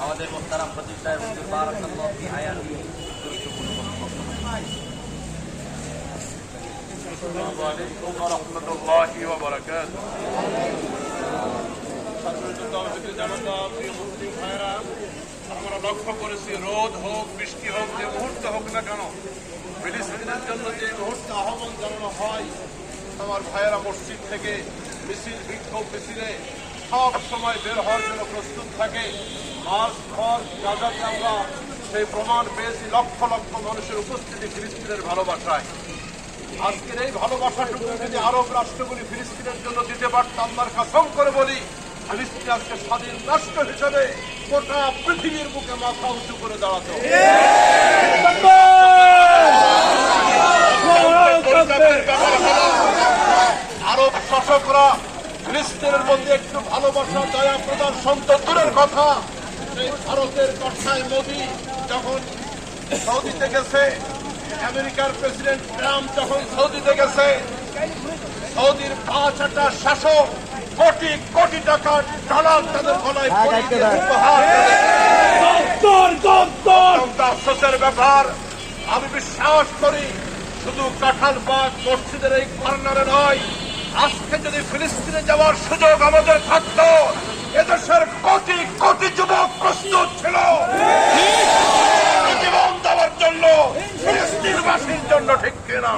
আমাদের মোহতারাম খতিব সাহেব হুজুর বারাকাল্লাহু ফি হায়াতি গুরুত্বপূর্ণ আসসালামু আলাইকুম ওয়া রাহমাতুল্লাহি ওয়া বারাকাতুহু। প্রিয় মুসলিম ভাইরা, আমরা লক্ষ্য করেছি রোদ হোক বৃষ্টি হোক যে মুহূর্ত হোক না কেন, ফিলিস্তিনের জন্য যে মুহূর্তে আহ্বান জানানো হয়, আমার ভাইয়েরা মসজিদ থেকে মিছিল বিক্ষোভ মিছিলে সব সময় বের হওয়ার জন্য প্রস্তুত থাকে। মাস পর গাজাতে আমরা সেই প্রমাণ পেয়েছি লক্ষ লক্ষ মানুষের উপস্থিতি ফিলিস্তিনের ভালোবাসায়। আজকের এই ভালোবাসাটুকু যদি আরব রাষ্ট্রগুলি ফিলিস্তিনের জন্য দিতে পারত, আল্লাহর কসম করে বলি ফিলিস্তিন আজকে স্বাধীন রাষ্ট্র হিসেবে গোটা পৃথিবীর বুকে মাথা উঁচু করে দাঁড়াতো। আরব শাসকরা ফিলিস্তিনের মধ্যে একটু ভালোবাসা দয়া প্রদান সন্ত দূরের কথা, সেই ভারতের কথায় মোদী যখন সৌদিতে গেছে, আমেরিকার প্রেসিডেন্ট ট্রাম্প যখন সৌদিতে গেছে, সৌদির ৫টা শাসক কোটি কোটি টাকার ডলার তাদের গলায় উপহার। আফসোসের ব্যাপার, আমি বিশ্বাস করি শুধু কাঁঠালবাগ মসজিদের এই কর্নারে নয়, আজকে যদি ফিলিস্তিনে যাওয়ার সুযোগ আমাদের থাকত, এদেশের কোটি কোটি যুবক প্রস্তুত ছিল জীবন দেওয়ার জন্য, ফিলিস্তিনবাসীর জন্য, ঠিক কিনা?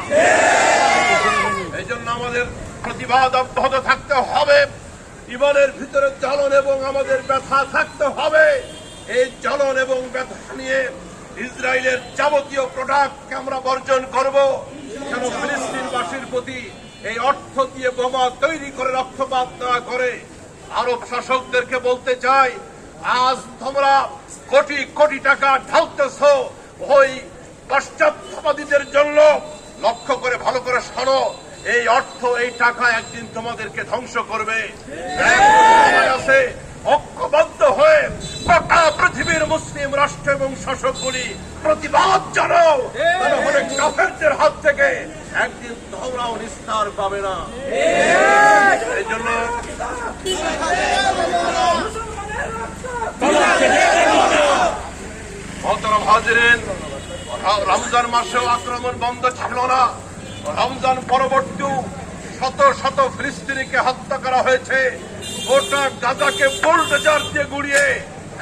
এই জন্য আমাদের প্রতিবাদ অব্যাহত থাকতে হবে। ইমানের ভিতরে জ্বলন এবং আমাদের ব্যথা থাকতে হবে। এই জ্বলন এবং ব্যথা নিয়ে ইসরায়েলের যাবতীয় প্রোডাক্টকে আমরা বর্জন করব। কেন ফিলিস্তিনবাসীর প্রতি এই অর্থ দিয়ে বোমা তৈরি করে রক্তপাত না করে। আরব শাসকদেরকে বলতে চাই, আজ তোমরা কোটি কোটি টাকা ঢালতেছ ওই পাশ্চাত্যবাদীদের জন্য। লক্ষ্য করে ভালো করে শোনো, এই অর্থ এই টাকা একদিন তোমাদেরকে ধ্বংস করবে। আছে ঐক্যবদ্ধ হয়ে গোটা পৃথিবীর মুসলিম রাষ্ট্র এবং শাসকগুলি প্রতিবাদ জানাও, তাহলে কাফেরদের হাত থেকে একদিন তোমরাও নিস্তার পাবে না। এই জন্য মোহতারাম হাজিরিন, রমজান মাসেও আক্রমণ বন্ধ ছিল না। রমজান পরবর্তী শত শত ফিলিস্তিনিকে হত্যা করা হয়েছে, গোটা গাজাকে বুলডোজার দিয়ে গুড়িয়ে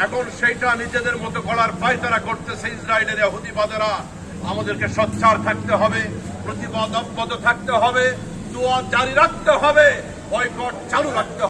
এখন সেইটা নিজেদের মতো গলার পায়তারা করতেছে ইসরায়েলের ইহুদিবাদেরা। আমাদেরকে সোচ্চার থাকতে হবে, প্রতিবাদ অব্যাহত থাকতে হবে, দোয়া জারি রাখতে হবে, বয়কট চালু রাখতে হবে।